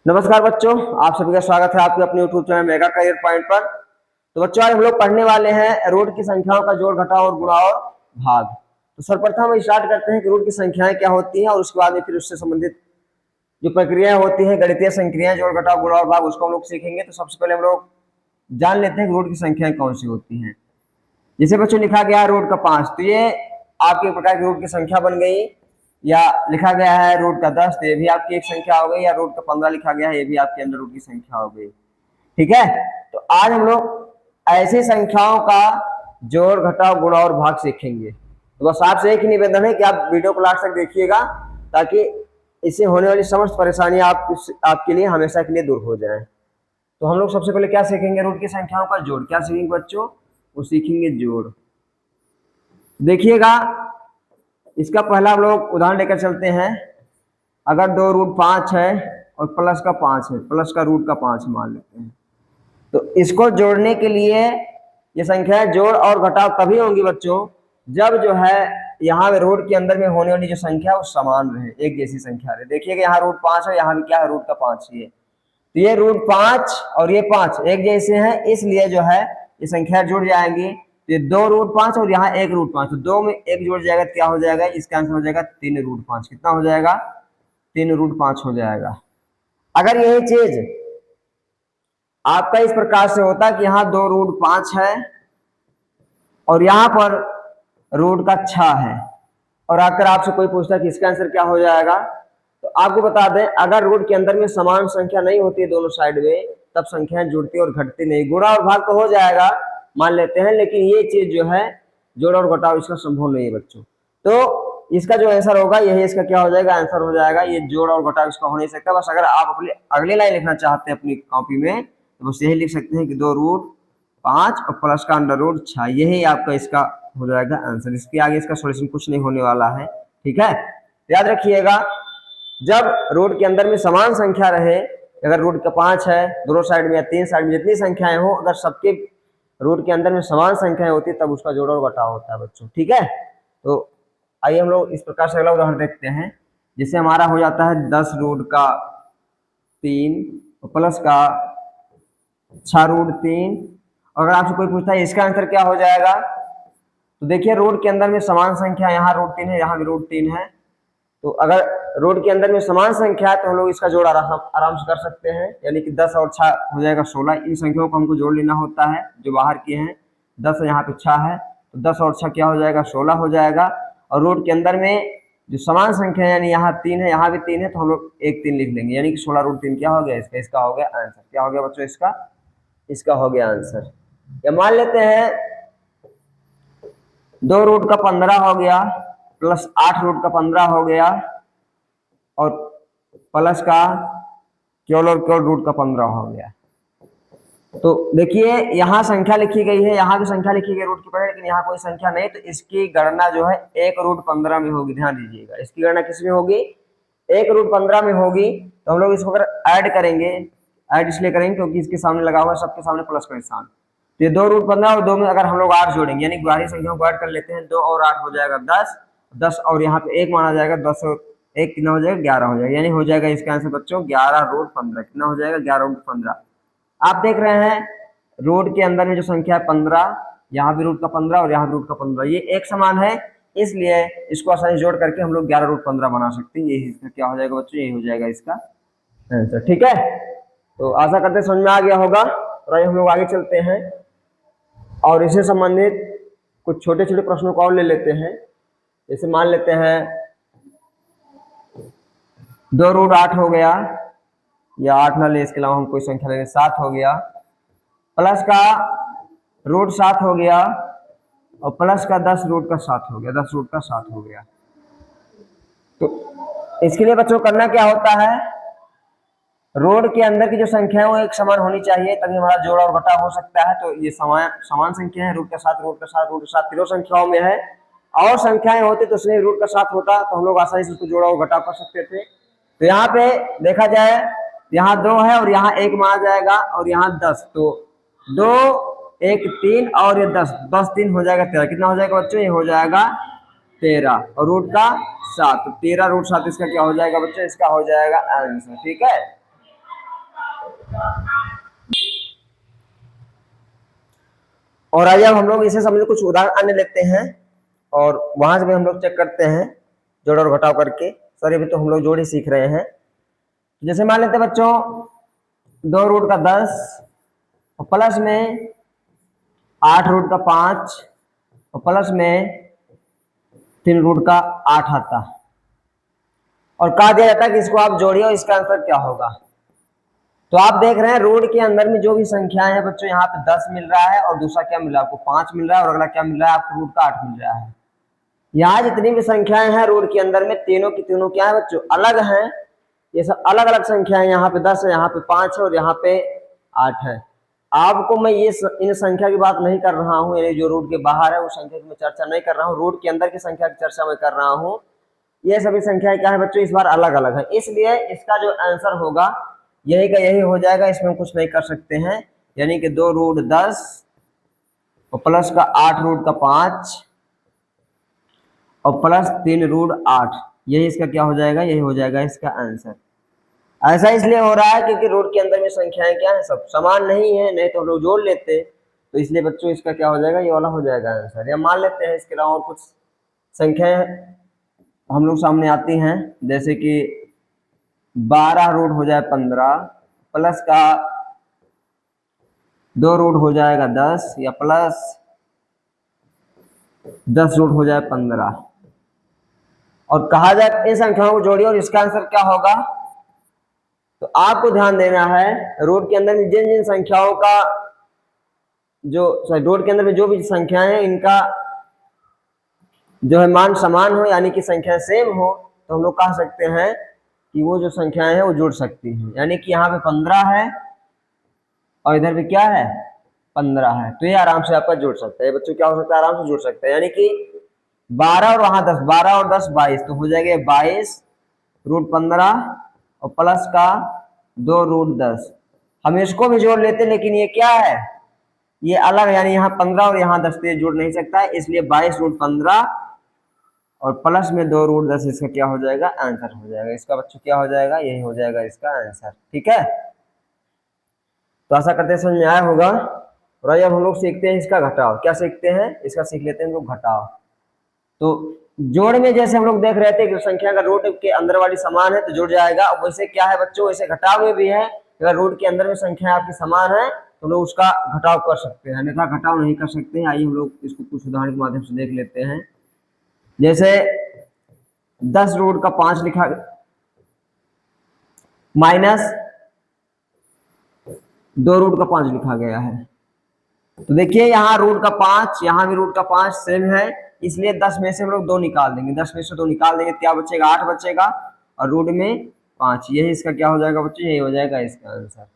नमस्कार बच्चों, आप सभी का स्वागत है आपके अपने YouTube channel mega career point पर। तो बच्चों, आज हम लोग पढ़ने वाले हैं रूट की संख्याओं का जोड़ घटाव और गुणा और भाग। तो सर्वप्रथम हम स्टार्ट करते हैं कि रूट की संख्याएं क्या होती हैं और उसके बाद में फिर उससे संबंधित जो प्रक्रियाएं होती हैं, गणितीय संक्रियाएं, जोड़ घटाव गुणा और भाग, उसको हम लोग सीखेंगे। तो सबसे पहले हम लोग जान लेते हैं कि रूट की संख्याएं कौन सी होती हैं। जैसे बच्चों लिखा गया है रूट का 5, तो ये आपके एक प्रकार की रूट की संख्या बन गई। या लिखा गया है रूट का 10, तो ये भी आपकी एक संख्या हो गई। या रूट का 15 लिखा गया है, ये भी आपके अंदर रूट की संख्या हो गई। ठीक है, तो आज हम लोग ऐसी संख्याओं का जोड़ घटाव गुणा और भाग सीखेंगे। तो बस आपसे एक ही निवेदन है कि आप वीडियो को लास्ट तक देखिएगा, ताकि इससे होने वाली समस्त परेशानियां आपके लिए हमेशा के लिए दूर हो जाए। तो हम लोग सबसे पहले क्या सीखेंगे? रूट की संख्याओं का जोड़। क्या सीखेंगे बच्चों? वो सीखेंगे जोड़। देखिएगा, इसका पहला हम लोग उदाहरण लेकर चलते हैं। अगर 2 रूट 5 है और प्लस का 5 है, प्लस का रूट का 5 मान लेते हैं, तो इसको जोड़ने के लिए ये संख्या जोड़ और घटाव तभी होंगी बच्चों जब जो है यहाँ रूट के अंदर में होने वाली जो संख्या वो समान रहे, एक जैसी संख्या रहे। देखिएगा यहाँ रूट 5 है, यहाँ भी क्या है? रूट का 5 ही है। तो ये रूट 5 और ये 5 एक जैसे हैं, इसलिए जो है ये संख्या जुड़ जाएंगी। तो ये 2 रूट 5 और यहाँ 1 रूट 5, तो 2 में 1 जुड़ जाएगा, क्या हो जाएगा? इसका आंसर हो जाएगा 3 रूट 5। कितना हो जाएगा? 3 रूट 5 हो जाएगा। अगर यही चीज आपका इस प्रकार से होता कि यहाँ 2 रूट 5 है और यहाँ पर रूट का 6 है, और आकर आपसे कोई पूछता है कि इसका आंसर क्या हो जाएगा, तो आपको बता दें, अगर रूट के अंदर में समान संख्या नहीं होती है दोनों साइड में, तब संख्याएं जुड़ती और घटती नहीं। गुणा और भाग तो हो जाएगा मान लेते हैं, लेकिन ये चीज जो है जोड़ और घटाव इसका संभव नहीं है बच्चों। तो इसका जो आंसर होगा यही इसका क्या हो जाएगा? आंसर हो जाएगा। ये जोड़ और घटाव इसका हो नहीं सकता। बस अगर आप अपनी अगली लाइन लिखना चाहते हैं अपनी कॉपी में, तो बस यही लिख सकते हैं कि 2 रूट 5 और प्लस का अंडर रूट 6, यही आपका इसका हो जाएगा आंसर। इसके आगे इसका सॉल्यूशन कुछ नहीं होने वाला है। ठीक है, याद रखिएगा, जब रूट के अंदर में समान संख्या रहे, अगर रूट का 5 है दोनों साइड में या 3 साइड में जितनी संख्याएं हो, अगर सबके रूट के अंदर में समान संख्याएं होती तब उसका जोड़ और घटाव होता है बच्चों। ठीक है, तो आइए हम लोग इस प्रकार से अगला उदाहरण देखते हैं। जिससे हमारा हो जाता है 10 रूट का 3 प्लस का 6 रूट 3। अगर आपसे कोई पूछता है इसका आंसर क्या हो जाएगा, तो देखिए रूट के अंदर में समान संख्या, यहाँ रूट 3 है, यहाँ भी रूट 3 है। तो अगर रूट के अंदर में समान संख्या है तो हम लोग इसका जोड़ आराम से कर सकते हैं, यानी कि 10 और 6 हो जाएगा 16। इन संख्याओं को हमको जोड़ लेना होता है जो बाहर के हैं। 10 यहाँ पे 6 है, तो 10 और 6 क्या हो जाएगा? 16 हो जाएगा। और रूट के अंदर में जो समान संख्या है, यानी यहाँ 3 है, यहाँ भी 3 है, तो हम लोग एक 3 लिख लेंगे, यानी कि 16 रूट 3 क्या हो गया? इसका हो गया आंसर। क्या हो गया बच्चों? इसका हो गया आंसर। या मान लेते हैं 2 रूट का 15 हो गया प्लस 8 रूट का 15 हो गया और प्लस का केवल और केवल रूट का 15 हो गया। तो देखिए यहाँ संख्या लिखी गई है, यहाँ भी संख्या लिखी गई रूट की पहले, लेकिन यहाँ कोई संख्या नहीं, तो इसकी गणना जो है 1 रूट 15 में होगी। ध्यान दीजिएगा, इसकी गणना किस में होगी? 1 रूट 15 में होगी। तो हम लोग इसको अगर ऐड करेंगे, ऐड इसलिए करेंगे क्योंकि इसके सामने लगा हुआ है, सबके सामने प्लस का निशान। तो ये 2 रूट 15 और 2 में अगर हम लोग 8 जोड़ेंगे, यानी बाहरी संख्याओं को ऐड कर लेते हैं, 2 और 8 हो जाएगा 10, 10 और यहाँ पे 1 माना जाएगा, 10 और 1 कितना हो जाएगा? 11 हो जाएगा। यानी हो जाएगा इसका आंसर बच्चों 11 रूट 15। कितना हो जाएगा? 11 रूट 15। आप देख रहे हैं रूट के अंदर में जो संख्या है 15, यहाँ भी रूट का 15 और यहाँ भी रूट का 15, ये एक समान है, इसलिए इसको आसानी जोड़ करके हम लोग 11 रूट 15 बना सकते हैं। यही इसका क्या हो जाएगा बच्चों? यही हो जाएगा इसका आंसर। ठीक है, तो आशा करते समझ में आ गया होगा। तो हम लोग आगे चलते हैं और इससे संबंधित कुछ छोटे छोटे प्रश्नों को और ले लेते हैं। जैसे मान लेते हैं 2 रूट 8 हो गया, या 8 ना ले, इसके अलावा हम कोई संख्या लेंगे, 7 हो गया, प्लस का रूट 7 हो गया और प्लस का 10 रूट का 7 हो गया, 10 रूट का 7 हो गया। तो इसके लिए बच्चों करना क्या होता है? रोड के अंदर की जो संख्या है वो एक समान होनी चाहिए, तभी हमारा जोड़ और घटाव हो सकता है। तो ये समान संख्या है, रूट का 7, रूट का 7, रूट का 7 तीनों संख्याओं में है। और संख्याएं होती तो उसमें रूट का 7 होता तो हम लोग आसानी से उसको जोड़ा और घटाव कर सकते थे। तो यहाँ पे देखा जाए, यहाँ 2 है और यहाँ 1 माना जाएगा और यहाँ 10, तो 2 1 3 और ये 10, 10 3 हो जाएगा 13। कितना हो जाएगा बच्चों? ये हो जाएगा 13 और रूट का 7, तो 13 रूट 7 इसका क्या हो जाएगा बच्चों? इसका हो जाएगा आंसर। ठीक है, और आइए अब हम लोग इसे समझ कुछ उदाहरण अन्य लेते हैं और वहां से भी हम लोग चेक करते हैं जोड़ और घटाव करके। सर अभी तो हम लोग जोड़ ही सीख रहे हैं। जैसे मान लेते हैं बच्चों 2√10 और प्लस में 8√5 और प्लस में 3√8 आता और कहा दिया जाता है कि इसको आप जोड़िए और इसका आंसर क्या होगा। तो आप देख रहे हैं रूट के अंदर में जो भी संख्याएं हैं बच्चों, यहाँ पे 10 मिल रहा है और दूसरा क्या मिल रहा है आपको 5 मिल रहा है और अगला क्या मिल रहा है आपको रूट का 8 मिल रहा है। यहाँ जितनी भी संख्याएं हैं रूट के अंदर में तीनों की तीनों क्या है बच्चों अलग हैं। ये सब अलग अलग संख्याएं, यहाँ पे 10 है, यहाँ पे 5 है और यहाँ पे 8 है। आपको मैं ये इन संख्या की बात नहीं कर रहा हूँ, यानी जो रूट के बाहर है उस संख्या की मैं चर्चा नहीं कर रहा हूँ, रूट के अंदर की संख्या की चर्चा मैं कर रहा हूँ। ये सभी संख्याएं क्या है बच्चों इस बार अलग अलग है, इसलिए इसका जो आंसर होगा यही का यही हो जाएगा, इसमें हम कुछ नहीं कर सकते हैं। यानी कि 2√10 और प्लस का 8√5 और प्लस 3√8, यही इसका क्या हो जाएगा, यही हो जाएगा इसका आंसर। ऐसा इसलिए हो रहा है क्योंकि रूट के अंदर में संख्याएं क्या है सब समान नहीं है, नहीं तो हम लोग जोड़ लेते। तो इसलिए बच्चों इसका क्या हो जाएगा, ये वाला हो जाएगा आंसर। या मान लेते हैं इसके अलावा और कुछ संख्याएं हम लोग सामने आती हैं, जैसे कि 12 रूट हो जाए 15 प्लस का 2 रूट हो जाएगा 10 या प्लस 10 रूट हो जाए 15 और कहा जाए इन संख्याओं को जोड़िए और इसका आंसर क्या होगा। तो आपको ध्यान देना है रूट के अंदर में जिन जिन संख्याओं का रूट के अंदर में जो भी संख्याएं हैं इनका जो है मान समान हो, यानी कि संख्या सेम हो, तो हम लोग कह सकते हैं कि वो जो संख्याएं हैं वो जुड़ सकती हैं। यानी कि यहाँ पे 15 है और इधर भी क्या है 15 है, तो ये आराम से आपका जुड़ सकता है। बच्चों क्या हो सकता है, आराम से जुड़ सकता है। यानी कि 12 और वहां 10, 12 और 10 22, तो हो जाएगा 22√15 और प्लस का 2√10। हम इसको भी जोड़ लेते लेकिन ये क्या है, ये अलग, यानी यहाँ 15 और यहाँ 10 तो जुड़ नहीं सकता है, इसलिए 22√15 और प्लस में 2√10 इसका क्या हो जाएगा आंसर हो जाएगा। इसका बच्चों क्या हो जाएगा, यही हो जाएगा इसका आंसर। ठीक है, तो आशा करते हैं समझ में आया होगा। और अब हम लोग सीखते हैं इसका घटाव। क्या सीखते हैं, इसका सीख लेते हैं हम लोग घटाव। तो जोड़ में जैसे हम लोग देख रहे थे कि संख्या का रूट के अंदर वाली समान है तो जुड़ जाएगा, वैसे क्या है बच्चों, वैसे घटाव में भी है। अगर रूट के अंदर में संख्या आपकी समान है तो लोग उसका घटाव कर सकते हैं, अन्यथा घटाव नहीं कर सकते हैं। आइए हम लोग इसको कुछ उदाहरण के माध्यम से देख लेते हैं। जैसे 10√5 लिखा माइनस 2√5 लिखा गया है। तो देखिए यहाँ रूट का 5, यहाँ भी रूट का 5 सेम है, इसलिए 10 में से हम लोग 2 निकाल देंगे। 10 में से 2 निकाल देंगे क्या बचेगा, 8 बचेगा और रूट में 5, यही इसका क्या हो जाएगा बच्चों, यही हो जाएगा इसका आंसर।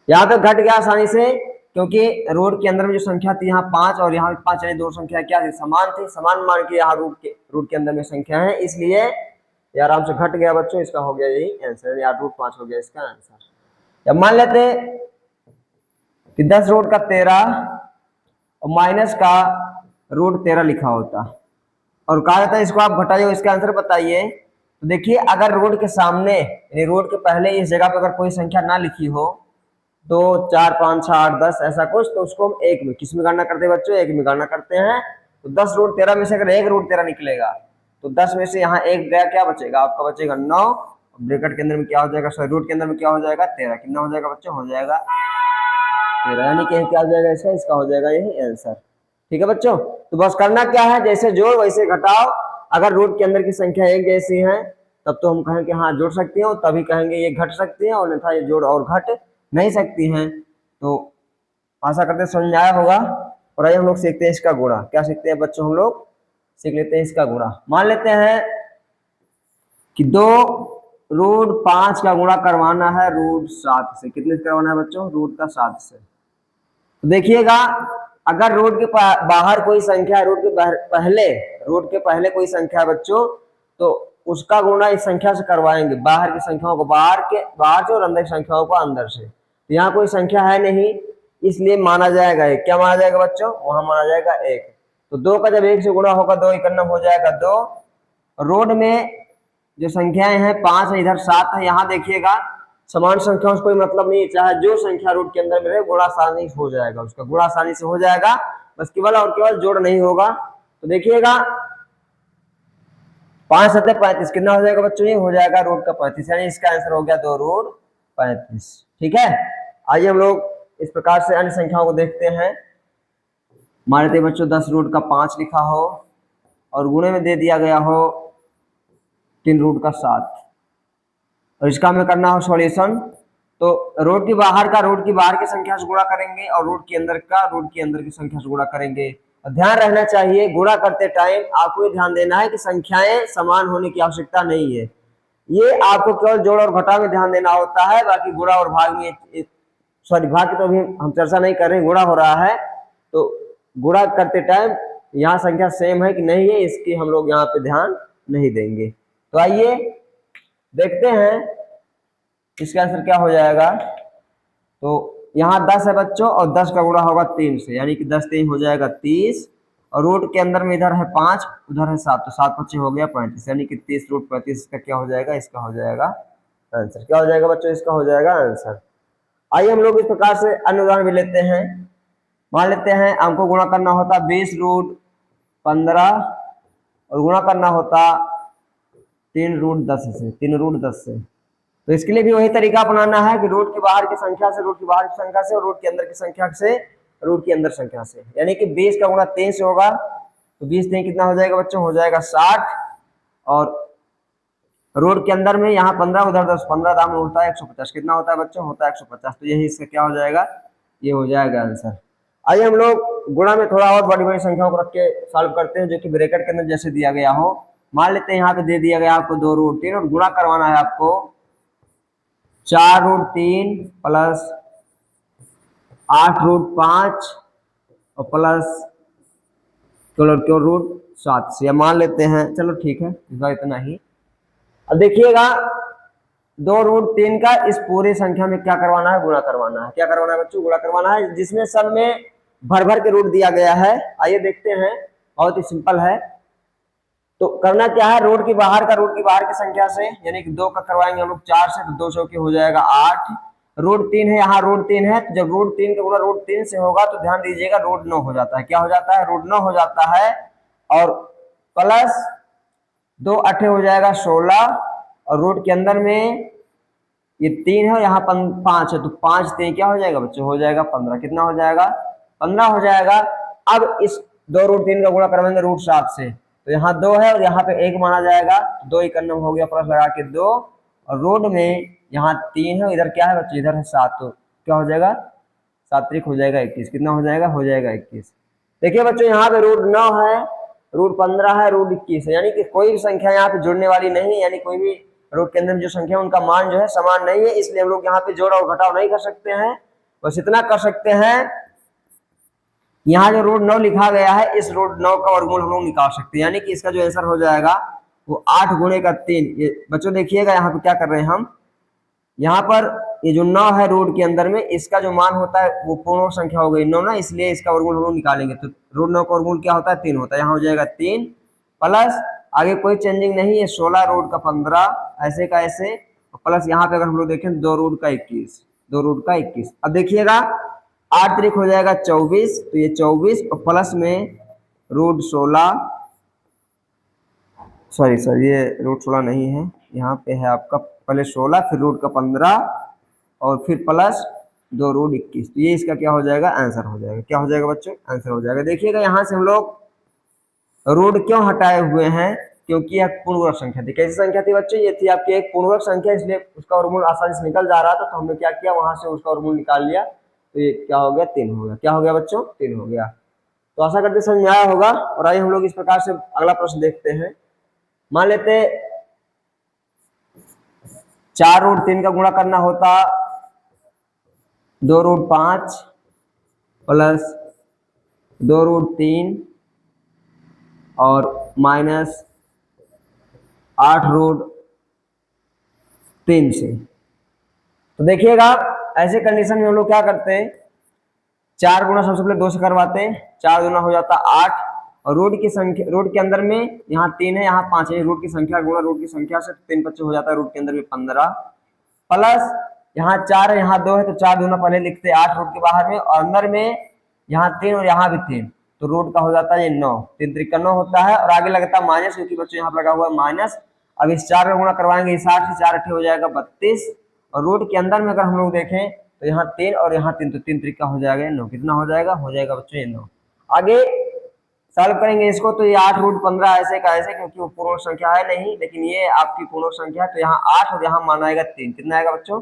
यहाँ पे घट गया आसानी से क्योंकि रूट के अंदर में जो संख्या थी यहाँ 5 और यहाँ 5, यानी दो संख्या क्या थी, समान थी। समान मान के यहाँ रूट के अंदर में संख्या है, इसलिए ये आराम से घट गया बच्चों, इसका हो गया यही आंसर, या √5 हो गया इसका आंसर। अब मान लेते कि 10√13 और माइनस का √13 लिखा होता और कहा जाता है इसको आप घटाइए, इसका आंसर बताइए। तो देखिए अगर रूट के सामने यानी रूट के पहले इस जगह पे अगर कोई संख्या ना लिखी हो, 2, 4, 5, 6, 8, 10 ऐसा कुछ, तो उसको हम एक में किस में गणना करते हैं बच्चों, एक में गणना करते हैं। तो 10√13 में से अगर 1√13 निकलेगा तो 10 में से यहाँ एक गया, क्या बचेगा आपका, बचेगा 9। ब्रैकेट के अंदर में क्या हो जाएगा, सॉरी रूट के अंदर में क्या हो जाएगा 13, कितना हो जाएगा बच्चों, हो जाएगा 13, यानी कि क्या हो जाएगा इसका हो जाएगा यही आंसर। ठीक है बच्चों, तो बस करना क्या है, जैसे जोड़ वैसे घटाओ। अगर रूट के अंदर की संख्या एक जैसी है तब तो हम कहें कि हाँ जोड़ सकती हैं, तभी कहेंगे ये घट सकती हैं, और अन्यथा ये जोड़ और घट नहीं सकती हैं। तो आशा करते हैं समझ में आया होगा। और आइए हम लोग सीखते हैं इसका गुणा। क्या सीखते हैं बच्चों, हम लोग सीख लेते हैं इसका गुणा। मान लेते हैं कि 2√5 का गुणा करवाना है √7 से। कितने से करवाना है बच्चों, √7 से। तो देखिएगा अगर रूट के बाहर कोई संख्या, रूट के पहले कोई संख्या बच्चों, तो उसका गुणा इस संख्या से करवाएंगे। बाहर की संख्याओं को बाहर से और अंदर की संख्याओं को अंदर से। तो यहाँ कोई संख्या है नहीं, इसलिए माना जाएगा एक। क्या माना जाएगा बच्चों, वहां माना जाएगा एक। तो 2 का जब 1 से गुणा होगा 2 × हो जाएगा 2। रोड में जो संख्याएं हैं 5 है, इधर 7 है। यहाँ देखिएगा समान संख्याओं से कोई मतलब नहीं, चाहे जो संख्या रूट के अंदर मिले गुणा आसानी से हो जाएगा, उसका गुणा आसानी से हो जाएगा, बस केवल और केवल जोड़ नहीं होगा। तो देखिएगा 5 7 35 कितना हो जाएगा बच्चों, ये हो जाएगा रूट का 35, यानी इसका आंसर हो गया 2 रूट 35। ठीक है, आइए हम लोग इस प्रकार से अन्य संख्याओं को देखते हैं। मान लेते बच्चों 10 रूट का 5 लिखा हो और गुणे में दे दिया गया हो 3 रूट का 7, और इसका हमें करना हो सॉल्यूशन। तो रूट की बाहर का रूट की बाहर की संख्या से गुणा करेंगे और रूट के अंदर का रूट की अंदर की संख्या से गुणा करेंगे। और ध्यान रहना चाहिए गुणा करते टाइम आपको ये ध्यान देना है कि संख्याएं समान होने की आवश्यकता नहीं है, ये आपको केवल जोड़ और घटाव में ध्यान देना होता है, बाकी गुणा और भाग में सॉरी भाग की तो अभी हम चर्चा नहीं कर रहे हैं, गुणा हो रहा है तो गुणा करते टाइम यहाँ संख्या सेम है कि नहीं है इसकी हम लोग यहाँ पे ध्यान नहीं देंगे। तो आइए देखते हैं इसका आंसर क्या हो जाएगा। तो यहाँ 10 है बच्चों और 10 का गुणा होगा 3 से, यानी कि 10 3 हो जाएगा 30, और रूट के अंदर में इधर है 5 उधर है 7, तो 7 5 हो गया 35, यानी कि 30 रूट 35 का क्या हो जाएगा, इसका हो जाएगा आंसर। क्या हो जाएगा बच्चों, इसका हो जाएगा आंसर। आइए हम लोग इस प्रकार से अन्य उदाहरण भी लेते हैं। मान लेते हैं हमको गुणा करना होता 20 रूट 15 और गुणा करना होता 3 रूट 10 से, 3 रूट 10 से। तो इसके लिए भी वही तरीका अपनाना है कि रूट की बाहर की संख्या से रूट की बाहर की संख्या से और रूट के अंदर की संख्या से रूट के अंदर संख्या से, यानी कि 20 का गुणा 3 से होगा, तो 20 3 कितना हो जाएगा बच्चों, हो जाएगा 60, और रूट के अंदर में यहाँ 15 उधर 10, 15 दाम में होता है 150, कितना होता है बच्चों, होता है 150, तो यही इसका क्या हो जाएगा, ये हो जाएगा आंसर। आइए हम लोग गुणा में थोड़ा और बड़ी बड़ी संख्याओं को रख के सॉल्व करते हैं, जो कि ब्रैकेट के अंदर जैसे दिया गया हो। मान लेते हैं यहाँ पे दे दिया गया आपको 2 रूट 3 और गुणा करवाना है आपको 4 रूट 3 प्लस 8 रूट 5 और प्लस क्यों रूट 7 से, मान लेते हैं, चलो ठीक है इस बार इतना ही। अब देखिएगा 2 रूट 3 का इस पूरी संख्या में क्या करवाना है, गुणा करवाना है। क्या करवाना है बच्चों, गुणा करवाना है, जिसमें सब में भर भर के रूट दिया गया है। आइए देखते हैं, बहुत ही सिंपल है। तो करना क्या है, रूट की बाहर का रूट की बाहर की संख्या से, यानी कि 2 का करवाएंगे हम लोग 4 से, तो 2 चौके हो जाएगा 8। रूट 3 है, यहाँ रूट 3 है, तो जब रूट 3 का गुणा रूट 3 से होगा तो ध्यान दीजिएगा रूट 9 हो जाता है। क्या हो जाता है, रूट 9 हो जाता है, और प्लस 2 8 हो जाएगा 16, और रूट के अंदर में ये 3 है, यहाँ 5 है, तो 5 3 क्या हो जाएगा बच्चों, हो जाएगा 15, कितना हो जाएगा, 15 हो जाएगा। अब इस 2 रूट 3 का गुणा करवाएंगे रूट 7 से, तो यहाँ 2 है और यहाँ पे 1 माना जाएगा, 2 इकन्नम हो गया, प्लस लगा के 2, और रूट में यहाँ 3 है, इधर क्या है बच्चों, इधर है 7, तो क्या हो जाएगा, 7 त्रिक हो जाएगा 21, कितना हो जाएगा, हो जाएगा 21। देखिए बच्चों यहाँ पे रूट 9 है, रूट 15 है, रूट 21 है, यानी कि कोई भी संख्या यहाँ पे जुड़ने वाली नहीं है, यानी कोई भी रूट के अंदर जो संख्या उनका मान जो है समान नहीं है, इसलिए हम लोग यहाँ पे जोड़ और घटाव नहीं कर सकते हैं। बस इतना कर सकते हैं, यहाँ जो रूट 9 लिखा गया है इस रूट 9 का वर्गमूल हम लोग निकाल सकते हैं, यानी कि इसका जो आंसर हो जाएगा वो 8 गुणे का 3। ये बच्चों देखिएगा यहाँ पे क्या कर रहे हैं हम, यहाँ पर ये जो 9 है रूट के अंदर में, इसका जो मान होता है वो पूर्ण संख्या हो गई 9 ना, इसलिए इसका वर्गमूल हम लोग निकालेंगे, तो रूट 9 का वर्गमूल क्या होता है, 3 होता है, यहाँ हो जाएगा 3, प्लस आगे कोई चेंजिंग नहीं है 16 रूट का 15 ऐसे का ऐसे, प्लस यहाँ पे अगर हम लोग देखें 2 रूट का 21, 2 रूट का 21। अब देखिएगा 8 त्रिक हो जाएगा 24, तो ये 24 और प्लस में रूट 16, सॉरी ये रूट 16 नहीं है, यहाँ पे है आपका पहले 16 फिर रूट का 15 और फिर प्लस 2 रूट 21, तो ये इसका क्या हो जाएगा, आंसर हो जाएगा। क्या हो जाएगा बच्चों, आंसर हो जाएगा। देखिएगा यहाँ से हम लोग रूट क्यों हटाए हुए हैं, क्योंकि यह पूर्णवर्ग संख्या थी। कैसी संख्या थी बच्चों, ये थी आपकी एक पूर्णवर्ग संख्या, इसलिए उसका वर्गमूल आसानी से निकल जा रहा था, तो हमने क्या किया, वहां से उसका वर्गमूल निकाल लिया, तो ये क्या हो गया, 3 हो गया। क्या हो गया बच्चों, 3 हो गया। तो आशा करते समझ में आया होगा। और आइए हम लोग इस प्रकार से अगला प्रश्न देखते हैं। मान लेते 4 रूट 3 का गुणा करना होता 2 रूट 5 प्लस 2 रूट 3 और माइनस 8 रूट 3 से। तो देखिएगा ऐसे कंडीशन में हम लोग क्या करते हैं, 4 गुना सबसे पहले 2 से करवाते हैं, 4 गुना हो जाता 8, और रूट की संख्या, रूट के अंदर में यहाँ 3 है यहाँ 5 है, रूट की संख्या गुणा रूट की संख्या से 3 5 हो जाता है, रूट के अंदर में 15, प्लस यहाँ 4 है, यहाँ 2 है, तो 4 दूना पहले लिखते हैं 8 रूट के बाहर में, और अंदर में यहाँ 3 और यहाँ भी 3, तो रूट का हो जाता है ये 9, 3 त्रिक का 9 होता है। और आगे लगता है माइनस, क्योंकि बच्चों यहाँ पर लगा हुआ है माइनस। अब इस 4 का गुणा करवाएंगे, इस 8 से 4 अट्ठे हो जाएगा 32, और रूट के अंदर में अगर हम लोग देखें तो यहाँ 3 और यहाँ 3, तो 3 त्रिक का हो जाएगा 9, कितना हो जाएगा बच्चों ये 9। आगे सॉल्व करेंगे इसको, तो ये 8 रूट 15 ऐसे का ऐसे, क्योंकि वो पूर्ण संख्या है नहीं, लेकिन ये आपकी पूर्ण संख्या है, तो यहाँ 8 और यहाँ मान आएगा 3, कितना आएगा बच्चों,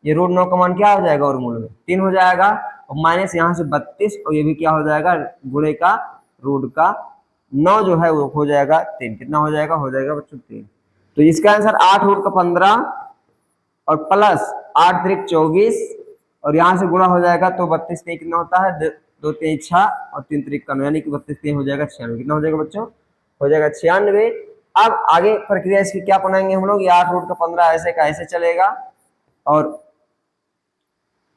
ये रूट 9 का मान क्या हो जाएगा, और मूल में 3 हो जाएगा, और माइनस यहाँ से 32, और ये भी क्या हो जाएगा, गुणे का रूट का 9 जो है वो हो जाएगा 3, कितना हो जाएगा बच्चों 3। तो इसका आंसर 8 रूट का 15 और प्लस 8 त्रिक 24, और यहाँ से गुणा हो जाएगा तो 32 3 कितना होता है, 2 3 6 और 3 त्रिक का 9, यानी कि 32 3 हो जाएगा 96, कितना हो जाएगा बच्चों, हो जाएगा 96। अब आगे प्रक्रिया इसकी क्या बनाएंगे हम लोग, ये 8 रूट का 15 ऐसे का ऐसे चलेगा, और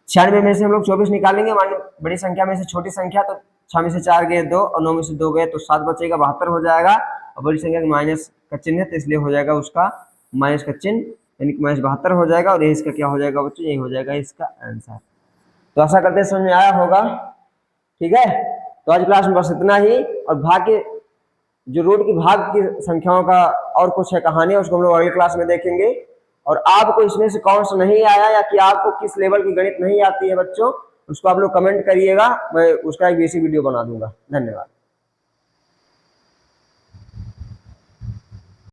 96 में से हम लोग 24 निकालेंगे, मान लो बड़ी संख्या में से छोटी संख्या, तो 6 में से 4 गए 2, और 9 में से 2 गए तो 7 बचेगा, 72 हो जाएगा, और बड़ी संख्या माइनस का चिन्ह है तो इसलिए हो जाएगा उसका माइनस का चिन्ह, यानी कि माइनस 72 हो जाएगा, और ये इसका क्या हो जाएगा बच्चों, यही हो जाएगा इसका आंसर। तो आशा करते हैं समझ में आया होगा, ठीक है। तो आज क्लास में बस इतना ही, और भाग के जो रूट की भाग की संख्याओं का और कुछ है कहानी, उसको हम लोग अगली क्लास में देखेंगे। और आपको इसमें से कौन सा नहीं आया, या कि आपको किस लेवल की गणित नहीं आती है बच्चों, उसको आप लोग कमेंट करिएगा, मैं उसका एक बेसिक वीडियो बना दूंगा। धन्यवाद।